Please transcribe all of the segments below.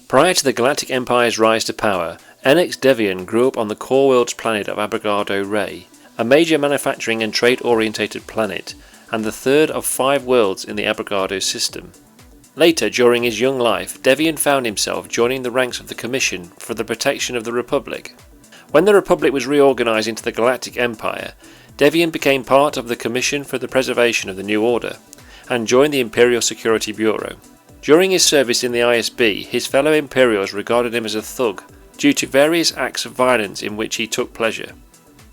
Prior to the Galactic Empire's rise to power, Ennix Devian grew up on the core world's planet of Abregado Ray, a major manufacturing and trade-orientated planet, and the third of 5 worlds in the Abregado system. Later, during his young life, Devian found himself joining the ranks of the Commission for the Protection of the Republic. When the Republic was reorganized into the Galactic Empire, Devian became part of the Commission for the Preservation of the New Order, and joined the Imperial Security Bureau. During his service in the ISB, his fellow Imperials regarded him as a thug, due to various acts of violence in which he took pleasure.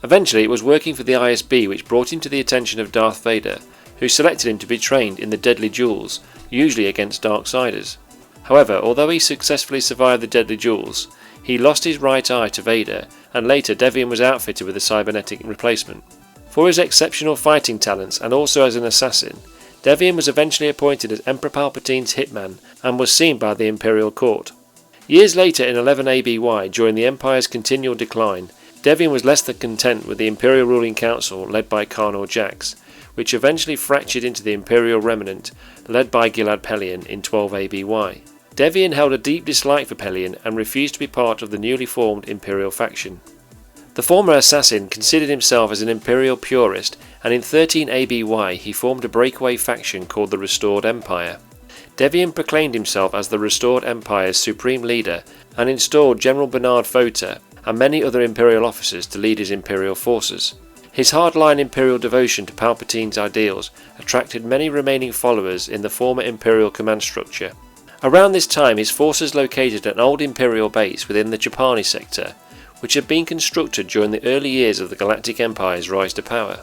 Eventually, it was working for the ISB which brought him to the attention of Darth Vader, who selected him to be trained in the deadly duels, usually against Darksiders. However, although he successfully survived the deadly duels, he lost his right eye to Vader, and later Devian was outfitted with a cybernetic replacement. For his exceptional fighting talents and also as an assassin, Devian was eventually appointed as Emperor Palpatine's hitman and was seen by the Imperial Court. Years later in 11 ABY, during the Empire's continual decline, Devian was less than content with the Imperial Ruling Council led by Carnor Jax, which eventually fractured into the Imperial Remnant led by Gilad Pellaeon in 12 ABY. Devian held a deep dislike for Pellaeon and refused to be part of the newly formed Imperial faction. The former Assassin considered himself as an Imperial purist, and in 13 ABY he formed a breakaway faction called the Restored Empire. Devian proclaimed himself as the Restored Empire's supreme leader and installed General Bernard Vota and many other Imperial officers to lead his Imperial forces. His hardline Imperial devotion to Palpatine's ideals attracted many remaining followers in the former Imperial command structure. Around this time his forces located an old Imperial base within the Japani sector, which had been constructed during the early years of the Galactic Empire's rise to power.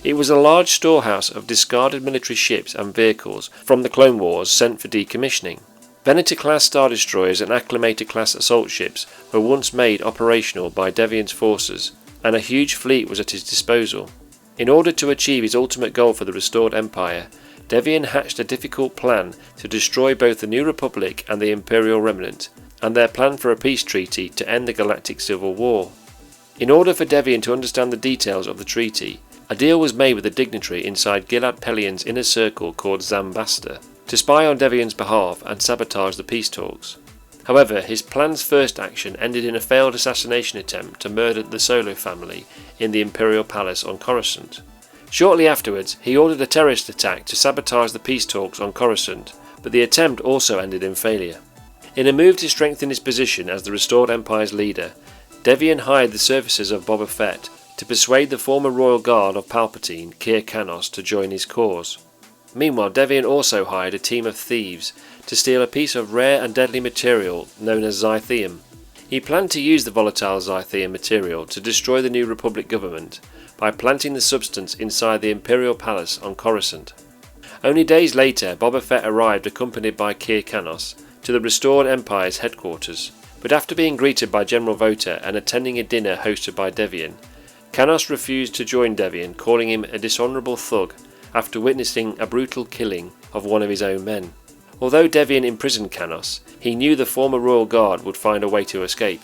It was a large storehouse of discarded military ships and vehicles from the Clone Wars sent for decommissioning. Venator-class Star Destroyers and Acclamator-class assault ships were once made operational by Devian's forces, and a huge fleet was at his disposal. In order to achieve his ultimate goal for the Restored Empire, Devian hatched a difficult plan to destroy both the New Republic and the Imperial Remnant, and their plan for a peace treaty to end the Galactic Civil War. In order for Devian to understand the details of the treaty, a deal was made with a dignitary inside Gilad Pellaeon's inner circle called Zambasta, to spy on Devian's behalf and sabotage the peace talks. However, his plan's first action ended in a failed assassination attempt to murder the Solo family in the Imperial Palace on Coruscant. Shortly afterwards, he ordered a terrorist attack to sabotage the peace talks on Coruscant, but the attempt also ended in failure. In a move to strengthen his position as the Restored Empire's leader, Devian hired the services of Boba Fett to persuade the former royal guard of Palpatine, Kir Kanos, to join his cause. Meanwhile, Devian also hired a team of thieves to steal a piece of rare and deadly material known as Zytheum. He planned to use the volatile Zytheum material to destroy the New Republic government by planting the substance inside the Imperial Palace on Coruscant. Only days later, Boba Fett arrived accompanied by Kir Kanos to the Restored Empire's headquarters, but after being greeted by General Vota and attending a dinner hosted by Devian, Kanos refused to join Devian, calling him a dishonourable thug after witnessing a brutal killing of one of his own men. Although Devian imprisoned Kanos, he knew the former royal guard would find a way to escape.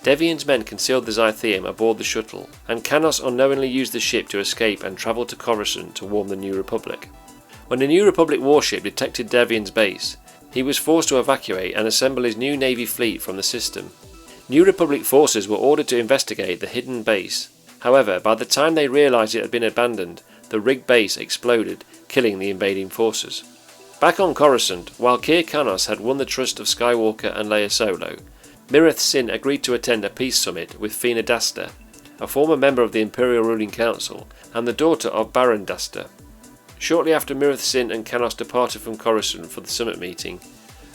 Devian's men concealed the Zytheum aboard the shuttle, and Kanos unknowingly used the ship to escape and travel to Coruscant to warn the New Republic. When the New Republic warship detected Devian's base, he was forced to evacuate and assemble his new Navy fleet from the system. New Republic forces were ordered to investigate the hidden base. However, by the time they realised it had been abandoned, the rigged base exploded, killing the invading forces. Back on Coruscant, while Kir Kanos had won the trust of Skywalker and Leia Solo, Mirith Sin agreed to attend a peace summit with Fina Dasta, a former member of the Imperial Ruling Council and the daughter of Baron Dasta. Shortly after Mirith Sin and Kanos departed from Coruscant for the summit meeting,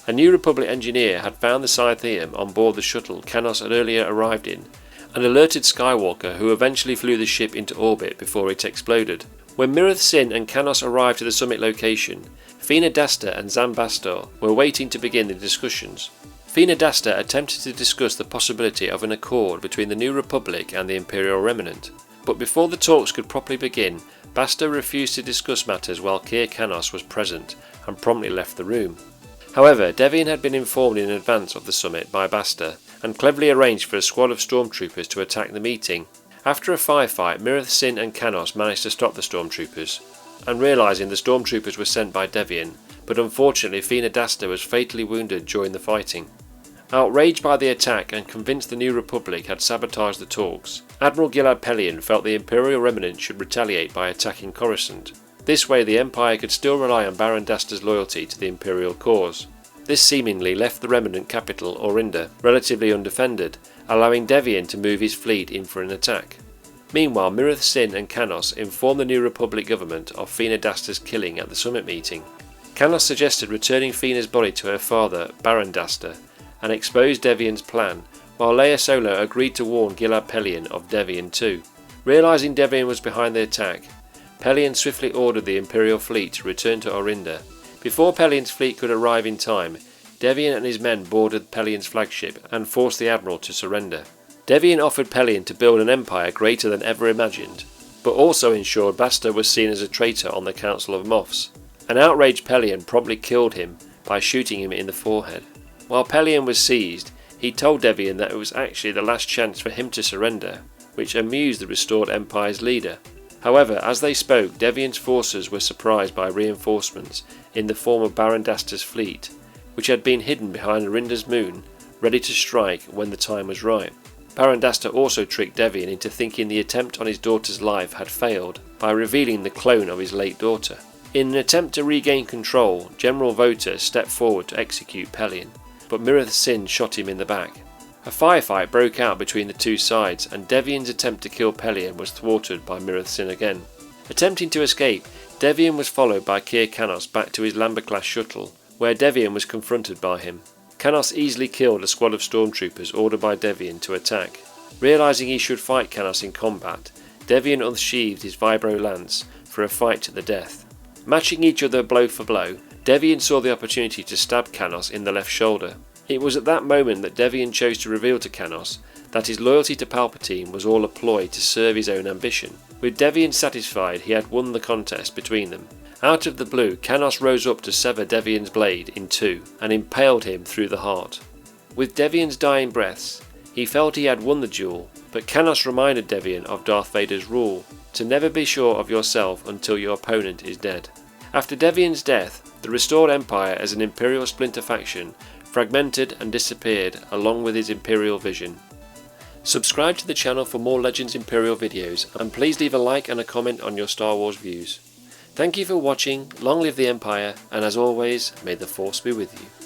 a New Republic engineer had found the Zytheum on board the shuttle Kanos had earlier arrived in, and alerted Skywalker, who eventually flew the ship into orbit before it exploded. When Mirith Sin and Kanos arrived to the summit location, Fina Dasta and Zambastor were waiting to begin the discussions. Fina Dasta attempted to discuss the possibility of an accord between the New Republic and the Imperial Remnant, but before the talks could properly begin, Basta refused to discuss matters while Kir Kanos was present and promptly left the room. However, Devian had been informed in advance of the summit by Basta and cleverly arranged for a squad of stormtroopers to attack the meeting. After a firefight, Mirith Sin and Kanos managed to stop the stormtroopers, and realising the stormtroopers were sent by Devian, but unfortunately Fina Dasta was fatally wounded during the fighting. Outraged by the attack and convinced the New Republic had sabotaged the talks, Admiral Gilad Pellaeon felt the Imperial Remnant should retaliate by attacking Coruscant. This way the Empire could still rely on Baron Dasta's loyalty to the Imperial cause. This seemingly left the Remnant capital, Orinda, relatively undefended, allowing Devian to move his fleet in for an attack. Meanwhile, Mirith Sin and Canos informed the New Republic government of Fina Dasta's killing at the summit meeting. Canos suggested returning Fina's body to her father, Baron Dasta, and exposed Devian's plan, while Leia Solo agreed to warn Gilad Pellaeon of Devian too. Realising Devian was behind the attack, Pellaeon swiftly ordered the Imperial fleet to return to Orinda. Before Pellaeon's fleet could arrive in time, Devian and his men boarded Pellaeon's flagship and forced the Admiral to surrender. Devian offered Pellaeon to build an empire greater than ever imagined, but also ensured Basta was seen as a traitor on the Council of Moffs. An outraged Pellaeon promptly killed him by shooting him in the forehead. While Pellaeon was seized, he told Devian that it was actually the last chance for him to surrender, which amused the restored Empire's leader. However, as they spoke, Devian's forces were surprised by reinforcements in the form of Baron Dasta's fleet, which had been hidden behind Orinda's moon, ready to strike when the time was right. Baron Dasta also tricked Devian into thinking the attempt on his daughter's life had failed by revealing the clone of his late daughter. In an attempt to regain control, General Vota stepped forward to execute Pellaeon, but Mirith Sin shot him in the back. A firefight broke out between the two sides, and Devian's attempt to kill Pellaeon was thwarted by Mirith Sin again. Attempting to escape, Devian was followed by Kir Canos back to his Lambert-class shuttle, where Devian was confronted by him. Canos easily killed a squad of stormtroopers ordered by Devian to attack. Realising he should fight Canos in combat, Devian unsheathed his Vibro lance for a fight to the death. Matching each other blow for blow, Devian saw the opportunity to stab Canos in the left shoulder. It was at that moment that Devian chose to reveal to Canos that his loyalty to Palpatine was all a ploy to serve his own ambition. With Devian satisfied he had won the contest between them. Out of the blue, Canos rose up to sever Devian's blade in two and impaled him through the heart. With Devian's dying breaths, he felt he had won the duel, but Canos reminded Devian of Darth Vader's rule, to never be sure of yourself until your opponent is dead. After Devian's death, the restored Empire as an Imperial splinter faction fragmented and disappeared along with his Imperial vision. Subscribe to the channel for more Legends Imperial videos, and please leave a like and a comment on your Star Wars views. Thank you for watching, long live the Empire, and as always, may the Force be with you.